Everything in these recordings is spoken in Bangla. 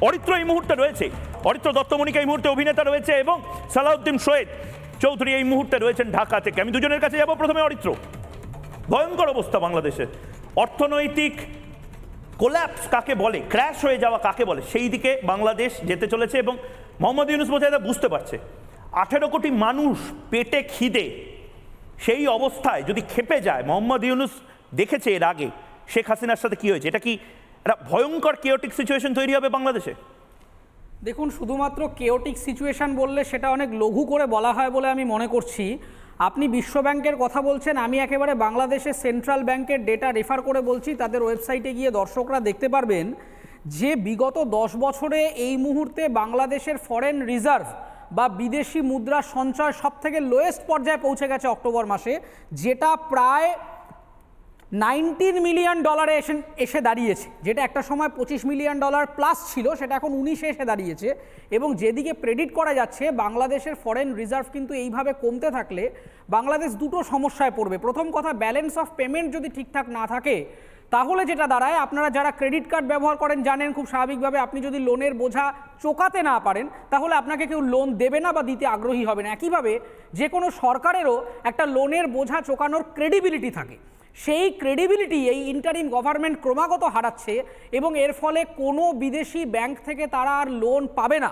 অরিত্র এই মুহূর্তে রয়েছে, অরিত্র দত্তমণিকা এই মুহূর্তে অভিনেতা রয়েছে, এবং সালাউদ্দিন শোয়েদ চৌধুরী এই মুহূর্তে রয়েছেন ঢাকা থেকে। আমি দুজনের কাছে যাব। প্রথমে অরিত্র, ভয়ঙ্কর অবস্থা বাংলাদেশের, অর্থনৈতিক কোল্যাপস কাকে বলে, ক্র্যাশ হয়ে যাওয়া কাকে বলে, সেই দিকে বাংলাদেশ যেতে চলেছে। এবং মোহাম্মদ ইউনূস বোঝায় বুঝতে পারছে 18 কোটি মানুষ পেটে খিদে, সেই অবস্থায় যদি খেপে যায়। মোহাম্মদ ইউনূস দেখেছে এর আগে শেখ হাসিনার সাথে কি হয়েছে। এটা কি একটা ভয়ঙ্কর কেওটিক সিচুয়েশন তৈরি হবে বাংলাদেশে? দেখুন, শুধুমাত্র কেওটিক সিচুয়েশন বললে সেটা অনেক লঘু করে বলা হয় বলে আমি মনে করছি। আপনি বিশ্বব্যাংকের কথা বলছেন, আমি একেবারে বাংলাদেশের সেন্ট্রাল ব্যাংকের ডেটা রেফার করে বলছি। তাদের ওয়েবসাইটে গিয়ে দর্শকরা দেখতে পারবেন যে বিগত 10 বছরে এই মুহূর্তে বাংলাদেশের ফরেন রিজার্ভ বা বিদেশি মুদ্রা সঞ্চয় সবথেকে লোয়েস্ট পর্যায়ে পৌঁছে গেছে অক্টোবর মাসে, যেটা প্রায় $19 মিলিয়ন এসে দাঁড়িয়েছে। যেটা একটা সময় $25 মিলিয়ন প্লাস ছিল, সেটা এখন 19 এসে দাঁড়িয়েছে। এবং যেদিকে প্রেডিক্ট করা যাচ্ছে বাংলাদেশের ফরেন রিজার্ভ কিন্তু এইভাবে কমতে থাকলে বাংলাদেশ দুটো সমস্যায় পড়বে। প্রথম কথা, ব্যালেন্স অফ পেমেন্ট যদি ঠিকঠাক না থাকে তাহলে যেটা দাঁড়ায়, আপনারা যারা ক্রেডিট কার্ড ব্যবহার করেন জানেন খুব স্বাভাবিকভাবে, আপনি যদি লোনের বোঝা চোকাতে না পারেন তাহলে আপনাকে কেউ লোন দেবে না বা দিতে আগ্রহী হবে না। একইভাবে যে কোনো সরকারেরও একটা লোনের বোঝা চোকানোর ক্রেডিবিলিটি থাকে, সেই ক্রেডিবিলিটি এই ইন্টারিম গভর্নমেন্ট ক্রমাগত হারাচ্ছে এবং এর ফলে কোনো বিদেশি ব্যাংক থেকে তারা আর লোন পাবে না।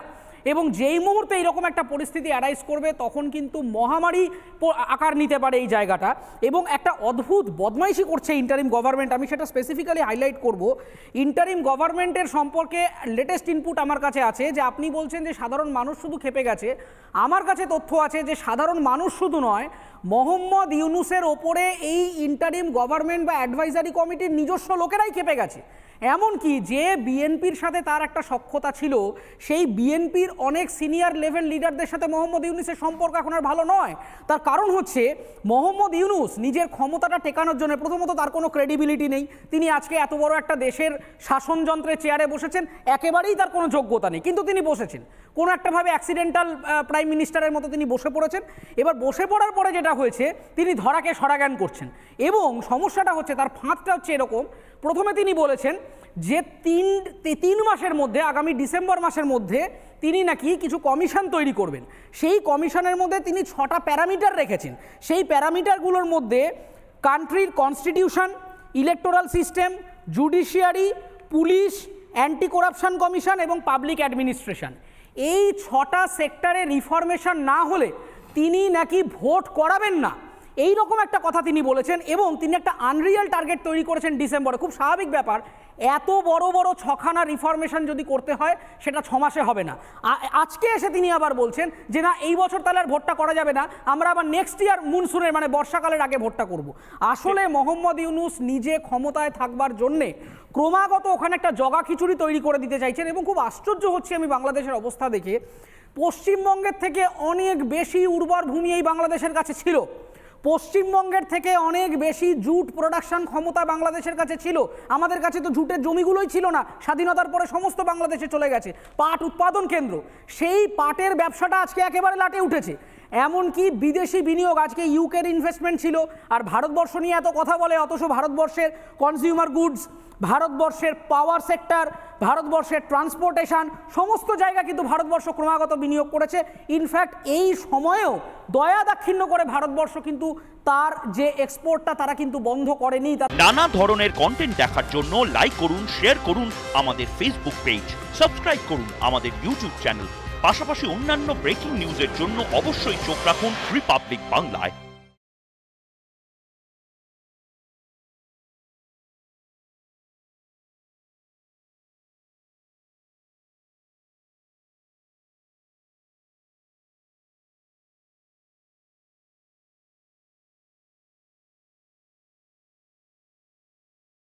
এবং যেই মুহূর্তে এইরকম একটা পরিস্থিতি অ্যারাইজ করবে তখন কিন্তু মহামারী আকার নিতে পারে এই জায়গাটা। এবং একটা অদ্ভুত বদমাইশি করছে ইন্টারিম গভর্নমেন্ট, আমি সেটা স্পেসিফিক্যালি হাইলাইট করব। ইন্টারিম গভর্নমেন্টের সম্পর্কে লেটেস্ট ইনপুট আমার কাছে আছে যে আপনি বলছেন যে সাধারণ মানুষ শুধু খেপে গেছে। আমার কাছে তথ্য আছে যে সাধারণ মানুষ শুধু নয়, মোহাম্মদ ইউনূসের ওপরে এই ইন্টারিম গভর্নমেন্ট বা অ্যাডভাইজারি কমিটির নিজস্ব লোকেরাই খেপে গেছে। এমনকি যে বিএনপির সাথে তার একটা সখ্যতা ছিল, সেই বিএনপির অনেক সিনিয়র লেভেল লিডারদের সাথে মোহাম্মদ ইউনূসের সম্পর্ক এখন আর ভালো নয়। তার কারণ হচ্ছে মোহাম্মদ ইউনূস নিজের ক্ষমতাটা টেকানোর জন্য প্রথমত তার কোনো ক্রেডিবিলিটি নেই। তিনি আজকে এত বড় একটা দেশের শাসনযন্ত্রের চেয়ারে বসেছেন, একেবারেই তার কোনো যোগ্যতা নেই, কিন্তু তিনি বসেছেন। কোনো একটাভাবে অ্যাক্সিডেন্টাল প্রাইম মিনিস্টারের মতো তিনি বসে পড়েছেন। এবার বসে পড়ার পরে যেটা হয়েছে, তিনি ধরাকে সরাজ্ঞান করছেন। এবং সমস্যাটা হচ্ছে, তার ফাঁদটা হচ্ছে এরকম, প্রথমে তিনি বলেছেন যে 3 মাসের মধ্যে, আগামী ডিসেম্বর মাসের মধ্যে তিনি নাকি কিছু কমিশন তৈরি করবেন। সেই কমিশনের মধ্যে তিনি 6টা প্যারামিটার রেখেছেন। সেই প্যারামিটারগুলোর মধ্যে কান্ট্রির constitution, electoral system, judiciary, police, anti corruption commission এবং পাবলিক অ্যাডমিনিস্ট্রেশন। এই 6টা সেক্টরে রিফরমেশন না হলে তিনি নাকি ভোট করাবেন না, এই রকম একটা কথা তিনি বলেছেন। এবং তিনি একটা আনরিয়াল টার্গেট তৈরি করেছেন ডিসেম্বরে। খুব স্বাভাবিক ব্যাপার, এত বড় বড় 6খানা রিফরমেশন যদি করতে হয় সেটা 6 মাসে হবে না। আজকে এসে তিনি আবার বলছেন যে না, এই বছর তাহলে আর ভোটটা করা যাবে না, আমরা আবার নেক্সট ইয়ার মনসুনের মানে বর্ষাকালের আগে ভোটটা করব। আসলে মোহাম্মদ ইউনূস নিজে ক্ষমতায় থাকবার জন্যে ক্রমাগত ওখানে একটা জগা খিচুড়ি তৈরি করে দিতে চাইছেন। এবং খুব আশ্চর্য হচ্ছে আমি বাংলাদেশের অবস্থা দেখে, পশ্চিমবঙ্গের থেকে অনেক বেশি উর্বর ভূমি এই বাংলাদেশের কাছে ছিল, পশ্চিমবঙ্গের থেকে অনেক বেশি জুট প্রোডাকশন ক্ষমতা বাংলাদেশের কাছে ছিল। আমাদের কাছে তো জুটের জমিগুলোই ছিল না, স্বাধীনতার পরে সমস্ত বাংলাদেশে চলে গেছে। পাট উৎপাদন কেন্দ্র, সেই পাটের ব্যবসাটা আজকে একেবারে লাটে উঠেছে। এমনকি বিদেশি বিনিয়োগ, আজকে ইউকের ইনভেস্টমেন্ট ছিল। আর ভারতবর্ষ নিয়ে এত কথা বলে, অথচ ভারতবর্ষের কনজিউমার গুডস, ভারতবর্ষের পাওয়ার সেক্টর, ভারতবর্ষের ট্রান্সপোর্টেশন, সমস্ত জায়গা কিন্তু ভারতবর্ষ ক্রমাগত বিনিয়োগ করেছে। ইনফ্যাক্ট এই সময়েও দয়া দাক্ষিণ্য করে ভারতবর্ষ কিন্তু তার যে এক্সপোর্টটা তারা কিন্তু বন্ধ করেনি। নানা ধরনের কন্টেন্ট দেখার জন্য লাইক করুন, শেয়ার করুন আমাদের ফেসবুক পেজ, সাবস্ক্রাইব করুন আমাদের ইউটিউব চ্যানেল। পাশাপাশি অন্যান্য ব্রেকিং নিউজের জন্য অবশ্যই চোখ রাখুন রিপাবলিক বাংলায়।